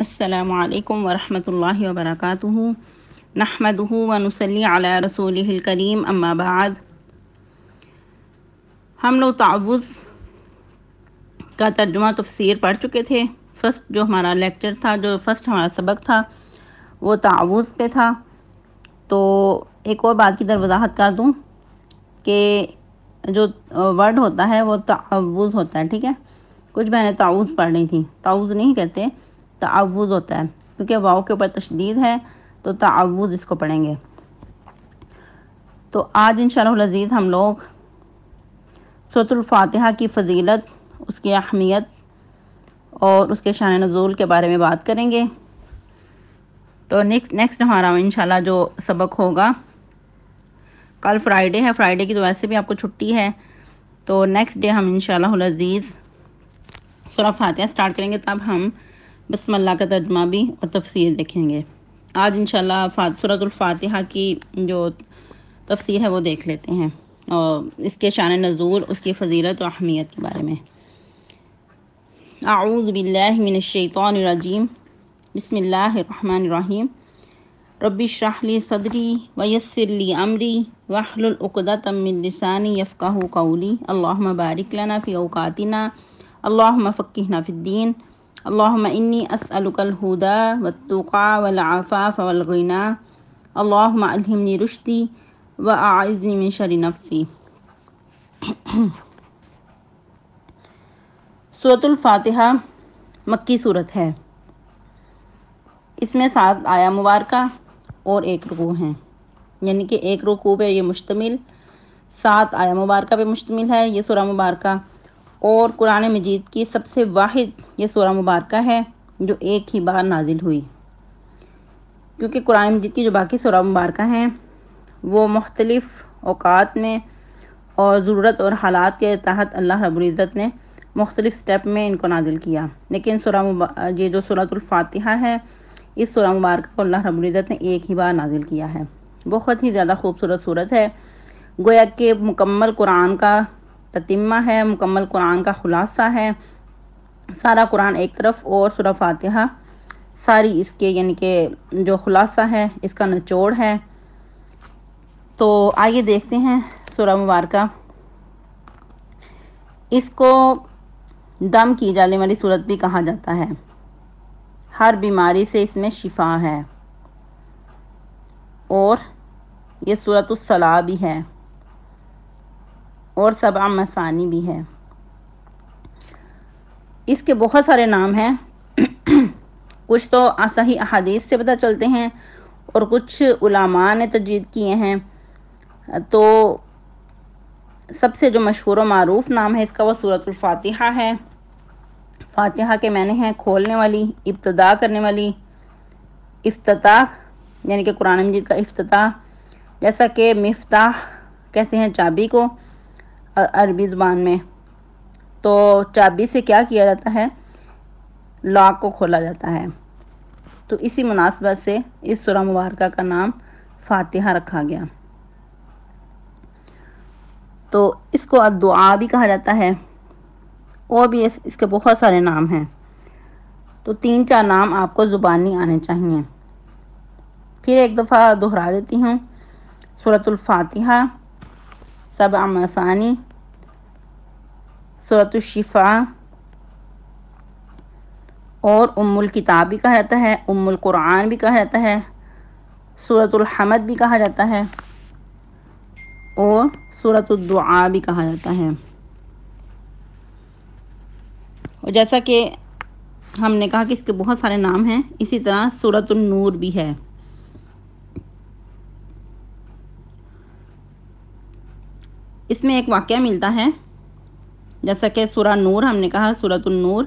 السلام علیکم ورحمۃ اللہ وبرکاتہ نحمدہ ونصلی علی رسولہ الکریم اما بعد۔ ہم لوگ تعوذ کا ترجمہ تفسیر پڑھ چکے تھے۔ فرسٹ جو ہمارا لیکچر تھا، جو فرسٹ ہمارا سبق تھا وہ تعوذ پہ تھا۔ تو ایک اور بات کی طرف وضاحت کر دوں کہ جو ورڈ ہوتا ہے وہ تعوذ ہوتا ہے، ٹھیک ہے۔ کچھ بہنیں تعوذ پڑھ رہی تھیں، تعوذ نہیں کہتے، تعوذ ہوتا ہے، کیونکہ واو کے اوپر تشدید ہے تو تعوذ اس کو پڑھیں گے۔ تو آج انشاءاللہ العزیز ہم لوگ سورۃ الفاتحہ کی فضیلت، اس کی اہمیت اور اس کے شان نزول کے بارے میں بات کریں گے۔ تو نیکسٹ ہمارا انشاءاللہ جو سبق ہوگا، کل فرائیڈے ہے، فرائیڈے کی تو ویسے بھی آپ کو چھٹی ہے، تو نیکسٹ ڈے ہم انشاءاللہ العزیز سورہ فاتحہ سٹارٹ کریں گے، تب ہم بسم اللہ کا ترجمہ بھی اور تفسیر دیکھیں گے۔ آج انشاءاللہ سورۃ الفاتحہ کی جو تفسیر ہے وہ دیکھ لیتے ہیں اور اس کے شان نزول، اس کی فضیلت و اہمیت کے بارے میں۔ اعوذ باللہ من الشیطان الرجیم، بسم اللہ الرحمن الرحیم۔ رب اشرح لی صدری ویسر لی امری واحلل عقدۃ من لسانی یفقہوا قولی۔ اللہم بارک لنا فی اوقاتنا، اللہم فقہنا فی الدین، اللہم انی اسألک الہدی والتقی والعفاف والغنی، اللہم الہمنی رشدی واعذنی من شر نفسی۔ سورۃ الفاتحہ مکی سورت ہے۔ اس میں 7 آیہ مبارکہ اور 1 رکوع ہیں، یعنی کہ 1 رکوع پہ یہ مشتمل، 7 آیہ مبارکہ پہ مشتمل ہے یہ سورہ مبارکہ، اور قرآن مجید کی سب سے واحد یہ سورہ مبارکہ ہے جو ایک ہی بار نازل ہوئی، کیونکہ قرآن مجید کی جو باقی سورہ مبارکہ ہیں وہ مختلف اوقات میں اور ضرورت اور حالات کے تحت اللہ رب العزت نے مختلف سٹیپ میں ان کو نازل کیا، لیکن یہ جو سورۃ الفاتحہ ہے، اس سورہ مبارکہ کو اللہ رب العزت نے ایک ہی بار نازل کیا ہے۔ بہت ہی زیادہ خوبصورت سورت ہے، گویا کہ مکمل قرآن کا تتمہ ہے، مکمل قرآن کا خلاصہ ہے۔ سارا قرآن ایک طرف اور سورہ فاتحہ ساری اس کے یعنی کہ جو خلاصہ ہے، اس کا نچوڑ ہے۔ تو آئیے دیکھتے ہیں سورہ مبارکہ۔ اس کو دم کی جانے والی سورت بھی کہا جاتا ہے، ہر بیماری سے اس میں شفا ہے، اور یہ سورۃ الصلاح بھی ہے اور 7 مثانی بھی ہے۔ اس کے بہت سارے نام ہیں، کچھ تو صحیح احادیث سے پتہ چلتے ہیں اور کچھ علماء نے تجوید کیے ہیں۔ تو سب سے جو مشہور و معروف نام ہے اس کا وہ سورۃ الفاتحہ ہے۔ فاتحہ کے معنی ہیں کھولنے والی، ابتدا کرنے والی، افتتاح یعنی کہ قرآن مجید کا افتتاح، جیسا کہ مفتاح کہتے ہیں چابی کو عربی زبان میں، تو چابی سے کیا کیا جاتا ہے، لاک کو کھولا جاتا ہے، تو اسی مناسبت سے اس سورہ مبارکہ کا نام فاتحہ رکھا گیا۔ تو اس کو دعا بھی کہا جاتا ہے، اور بھی اس کے بہت سارے نام ہیں، تو 3-4 نام آپ کو زبانی آنے چاہیے۔ پھر ایک دفعہ دہرا دیتی ہوں، سورۃ الفاتحہ، 7 مثانی، سورۃ الشفاء، اور ام الکتاب بھی کہا جاتا ہے، ام القرآن بھی کہا جاتا ہے، سورۃ الحمد بھی کہا جاتا ہے، اور سورۃ الدعاء بھی کہا جاتا ہے۔ اور جیسا کہ ہم نے کہا کہ اس کے بہت سارے نام ہیں، اسی طرح سورۃ النور بھی ہے۔ اس میں ایک واقعہ ملتا ہے، جیسا کہ سورہ نور ہم نے کہا، سورۃ النور،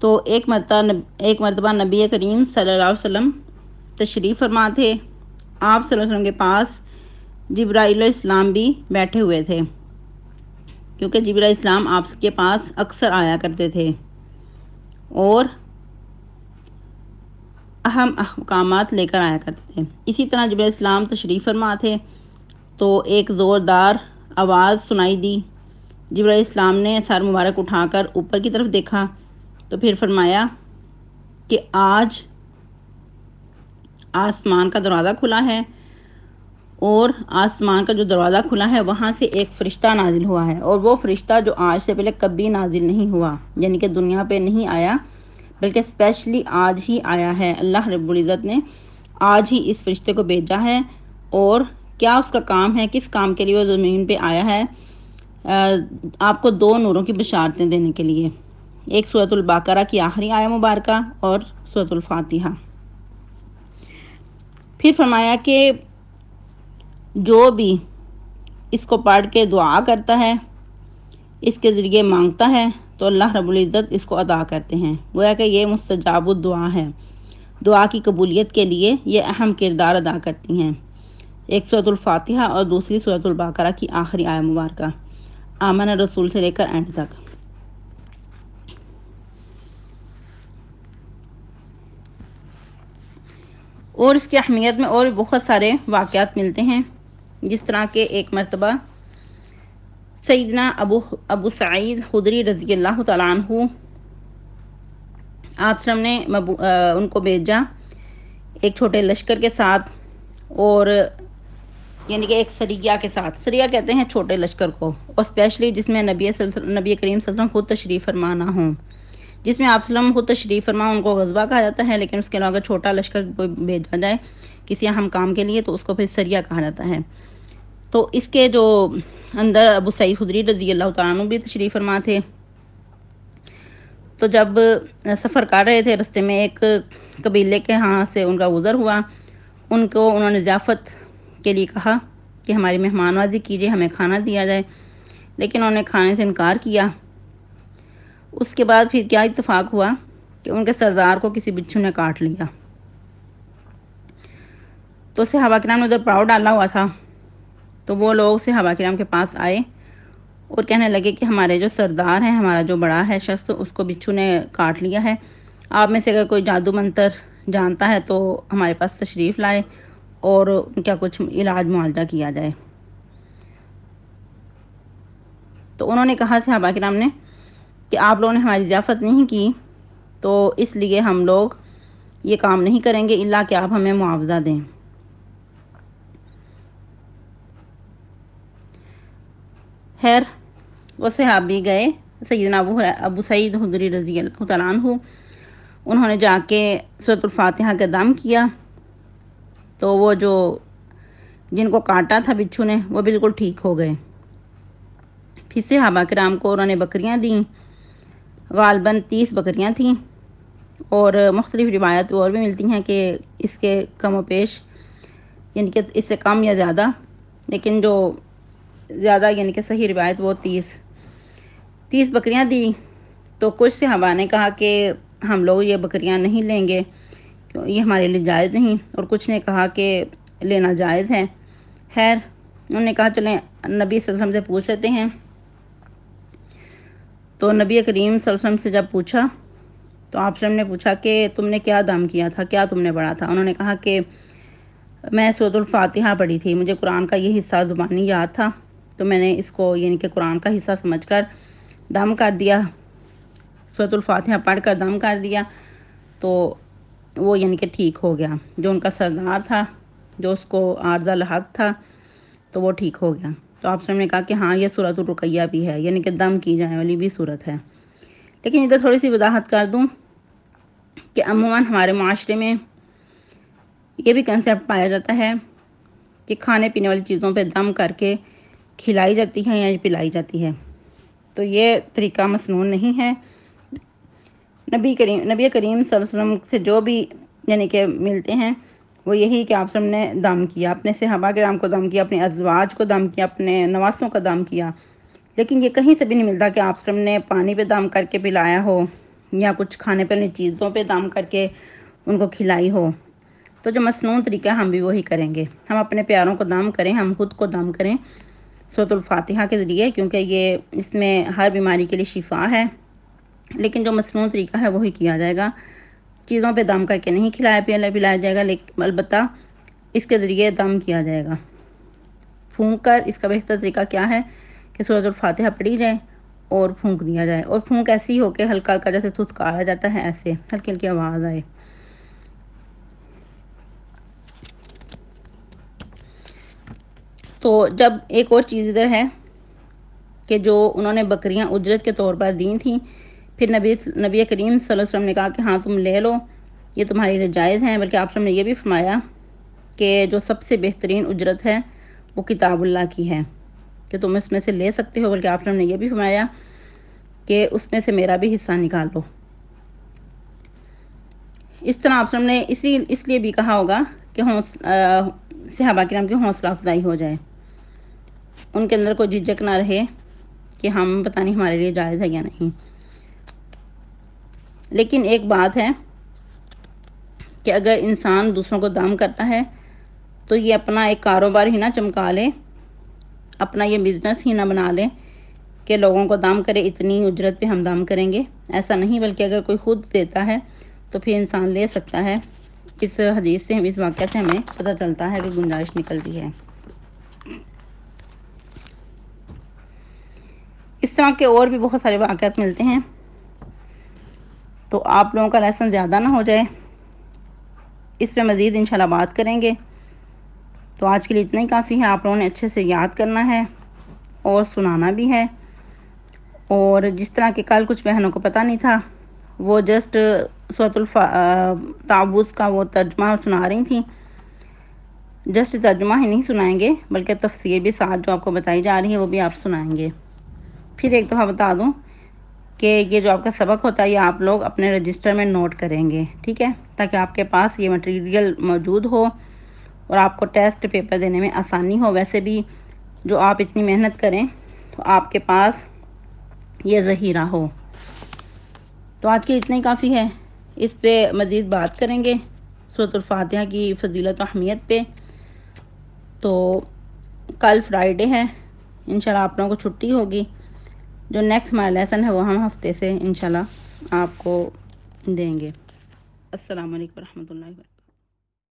تو ایک مرتبہ نبی کریم صلی اللہ علیہ وسلم تشریف فرما تھے، آپ صلی اللہ علیہ وسلم کے پاس جبرائیل علیہ السلام بھی بیٹھے ہوئے تھے، کیونکہ جبرائیل علیہ السلام آپ کے پاس اکثر آیا کرتے تھے اور اہم احکامات لے کر آیا کرتے تھے۔ اسی طرح جبرائیل علیہ السلام تشریف فرما تھے تو ایک زوردار آواز سنائی دی، جبرائیل علیہ السلام نے سر مبارک اٹھا کر اوپر کی طرف دیکھا تو پھر فرمایا کہ آج آسمان کا دروازہ کھلا ہے، اور آسمان کا جو دروازہ کھلا ہے وہاں سے ایک فرشتہ نازل ہوا ہے، اور وہ فرشتہ جو آج سے پہلے کبھی نازل نہیں ہوا، یعنی کہ دنیا پہ نہیں آیا، بلکہ اسپیشلی آج ہی آیا ہے۔ اللہ رب العزت نے آج ہی اس فرشتے کو بھیجا ہے، اور کیا اس کا کام ہے، کس کام کے لیے وہ زمین پہ آیا ہے، آپ کو دو نوروں کی بشارتیں دینے کے لیے، ایک سورۃ البقرہ کی آخری آیہ مبارکہ اور سورۃ الفاتحہ۔ پھر فرمایا کہ جو بھی اس کو پڑھ کے دعا کرتا ہے، اس کے ذریعے مانگتا ہے، تو اللہ رب العزت اس کو عطا کرتے ہیں، گویا کہ یہ مستجاب الدعا ہے، دعا کی قبولیت کے لیے یہ اہم کردار ادا کرتی ہیں۔ ایک سورۃ الفاتحہ اور دوسری سورۃ البقرہ کی آخری آیہ مبارکہ، آمن رسول سے لے کر اینڈ تک۔ اور اس کی اہمیت میں اور بھی بہت سارے واقعات ملتے ہیں، جس طرح کہ ایک مرتبہ سیدنا ابو سعید خدری رضی اللہ تعالیٰ عنہ، آپ صلی اللہ علیہ وسلم نے ان کو بھیجا ایک چھوٹے لشکر کے ساتھ، اور یعنی کہ ایک سریہ کے ساتھ، سریہ کہتے ہیں چھوٹے لشکر کو، اور اسپیشلی جس میں نبی کریم صلی اللہ علیہ وسلم خود تشریف فرما نہ ہوں، جس میں آپ صلی اللہ علیہ وسلم خود تشریف فرما ان کو غزوہ کہا جاتا ہے، لیکن اس کے علاوہ چھوٹا لشکر کوئی بھیجا جائے کسی اہم کام کے لیے تو اس کو پھر سریہ کہا جاتا ہے۔ تو اس کے جو اندر ابو سعید خدری رضی اللہ تعالیٰ عنہ بھی تشریف فرما تھے۔ تو جب سفر کر رہے تھے، رستے میں ایک قبیلے کے ہاں سے ان کا گزر ہوا، انہوں نے ضیافت کے لیے کہا کہ ہماری مہمان نوازی کیجیے، ہمیں کھانا دیا جائے، لیکن انہوں نے کھانے سے انکار کیا۔ اس کے بعد پھر کیا اتفاق ہوا کہ ان کے سردار کو کسی بچھو نے کاٹ لیا۔ تو صحابہ کرام نے ادھر پاؤ ڈالا ہوا تھا، تو وہ لوگ صحابہ کرام کے پاس آئے اور کہنے لگے کہ ہمارے جو سردار ہیں، ہمارا جو بڑا ہے شخص، اس کو بچھو نے کاٹ لیا ہے، آپ میں سے اگر کوئی جادو منتر جانتا ہے تو ہمارے پاس تشریف لائے اور ان کا کچھ علاج معالجہ کیا جائے۔ تو انہوں نے کہا صحابہ کرام نے کہ آپ لوگوں نے ہماری ضیافت نہیں کی، تو اس لیے ہم لوگ یہ کام نہیں کریں گے الا کہ آپ ہمیں معاوضہ دیں۔ خیر، وہ صحابی گئے، سیدنا ابو سعید خدری رضی اللہ تعالیٰ عنہ، انہوں نے جا کے سورۃ الفاتحہ کا دم کیا، تو وہ جو جن کو کاٹا تھا بچھو نے وہ بالکل ٹھیک ہو گئے۔ پھر صحابہ کرام کو انہوں نے بکریاں دیں، غالباً 30 بکریاں تھیں، اور مختلف روایت اور بھی ملتی ہیں کہ اس کے کم و بیش، یعنی کہ اس سے کم یا زیادہ، لیکن جو زیادہ یعنی کہ صحیح روایت وہ 30 بکریاں دی۔ تو کچھ صحابہ نے کہا کہ ہم لوگ یہ بکریاں نہیں لیں گے، یہ ہمارے لیے جائز نہیں، اور کچھ نے کہا کہ لینا جائز ہے۔ خیر، انہوں نے کہا چلیں نبی صلی اللہ علیہ وسلم سے پوچھ لیتے ہیں۔ تو نبی کریم صلی اللہ علیہ وسلم سے جب پوچھا تو آپ صلی اللہ علیہ وسلم نے پوچھا کہ تم نے کیا دم کیا تھا، کیا تم نے پڑھا تھا؟ انہوں نے کہا کہ میں سورۃ الفاتحہ پڑھی تھی، مجھے قرآن کا یہ حصہ زبانی یاد تھا، تو میں نے اس کو یعنی کہ قرآن کا حصہ سمجھ کر دم کر دیا، سورۃ الفاتحہ پڑھ کر دم کر دیا، تو وہ یعنی کہ ٹھیک ہو گیا۔ جو ان کا سردار تھا، جو اس کو عارضہ لاحق تھا، تو وہ ٹھیک ہو گیا۔ تو آپ نے کہا کہ ہاں یہ سورۃ الرقیہ بھی ہے، یعنی کہ دم کی جانے والی بھی صورت ہے۔ لیکن ادھر تھوڑی سی وضاحت کر دوں کہ عموماً ہمارے معاشرے میں یہ بھی کنسیپٹ پایا جاتا ہے کہ کھانے پینے والی چیزوں پہ دم کر کے کھلائی جاتی ہے یا پلائی جاتی ہے، تو یہ طریقہ مسنون نہیں ہے۔ نبی کریم صلی اللہ علیہ وسلم سے جو بھی یعنی کہ ملتے ہیں وہ یہی کہ آپ نے دم کیا، اپنے صحابہ کرام کو دم کیا، اپنے ازواج کو دم کیا، اپنے نواسوں کا دم کیا، لیکن یہ کہیں سے بھی نہیں ملتا کہ آپ نے پانی پہ دم کر کے پلایا ہو یا کچھ کھانے پینے چیزوں پہ دم کر کے ان کو کھلائی ہو۔ تو جو مسنون طریقہ ہم بھی وہی کریں گے، ہم اپنے پیاروں کو دم کریں، ہم خود کو دم کریں سورۃ الفاتحہ کے ذریعے، کیونکہ یہ اس میں ہر بیماری کے لیے شفا ہے، لیکن جو مسنون طریقہ ہے وہی کیا جائے گا، چیزوں پہ دم کر کے نہیں پلایا جائے گا، لیکن البتہ اس کے ذریعے دم کیا جائے گا پھونک کر۔ اس کا بہتر طریقہ کیا ہے کہ سورۃ الفاتحہ پڑھی جائے اور پھونک دیا جائے، اور پھونک ایسی ہو کہ ہلکا ہلکا جیسے تھتکارا جاتا ہے ایسے ہلکی ہلکی آواز آئے۔ تو جب ایک اور چیز ادھر ہے کہ جو انہوں نے بکریاں اجرت کے طور پر دی تھیں، پھر نبی کریم صلی اللہ علیہ وسلم نے کہا کہ ہاں تم لے لو، یہ تمہاری لیے جائز ہیں، بلکہ آپ نے یہ بھی فرمایا کہ جو سب سے بہترین اجرت ہے وہ کتاب اللہ کی ہے کہ تم اس میں سے لے سکتے ہو، بلکہ آپ نے یہ بھی فرمایا کہ اس میں سے میرا بھی حصہ نکال لو۔ اس طرح آپ نے اس لیے بھی کہا ہوگا کہ صحابہ کرام کی حوصلہ افزائی ہو جائے، ان کے اندر کوئی جھجک نہ رہے کہ ہم پتہ نہیں ہمارے لیے جائز ہے یا نہیں۔ لیکن ایک بات ہے کہ اگر انسان دوسروں کو دم کرتا ہے تو یہ اپنا ایک کاروبار ہی نہ چمکا لے، اپنا یہ بزنس ہی نہ بنا لے کہ لوگوں کو دم کرے اتنی اجرت پہ ہم دم کریں گے، ایسا نہیں، بلکہ اگر کوئی خود دیتا ہے تو پھر انسان لے سکتا ہے۔ اس حدیث سے، اس واقعہ سے ہمیں پتہ چلتا ہے کہ گنجائش نکلتی ہے۔ اس طرح کے اور بھی بہت سارے واقعات ملتے ہیں، تو آپ لوگوں کا لیسن زیادہ نہ ہو جائے، اس پہ مزید انشاءاللہ بات کریں گے۔ تو آج کے لیے اتنا ہی کافی ہے، آپ لوگوں نے اچھے سے یاد کرنا ہے اور سنانا بھی ہے۔ اور جس طرح کہ کل کچھ بہنوں کو پتہ نہیں تھا، وہ جسٹ سورۃ التعوذ کا وہ ترجمہ سنا رہی تھیں، جسٹ ترجمہ ہی نہیں سنائیں گے بلکہ تفسیر بھی ساتھ جو آپ کو بتائی جا رہی ہے وہ بھی آپ سنائیں گے۔ پھر ایک دفعہ بتا دوں کہ یہ جو آپ کا سبق ہوتا ہے یہ آپ لوگ اپنے رجسٹر میں نوٹ کریں گے، ٹھیک ہے، تاکہ آپ کے پاس یہ مٹیریل موجود ہو اور آپ کو ٹیسٹ پیپر دینے میں آسانی ہو۔ ویسے بھی جو آپ اتنی محنت کریں تو آپ کے پاس یہ ذخیرہ ہو۔ تو آج کے اتنا ہی کافی ہے، اس پہ مزید بات کریں گے سورۃ الفاتحہ کی فضیلت و اہمیت پہ۔ تو کل فرائیڈے ہے، انشاءاللہ آپ لوگوں کو چھٹی ہوگی، جو نیکسٹ ہمارا لیسن ہے وہ ہم ہفتے سے انشاءاللہ آپ کو دیں گے۔ السلام علیکم ورحمۃ اللہ وبرکاتہ۔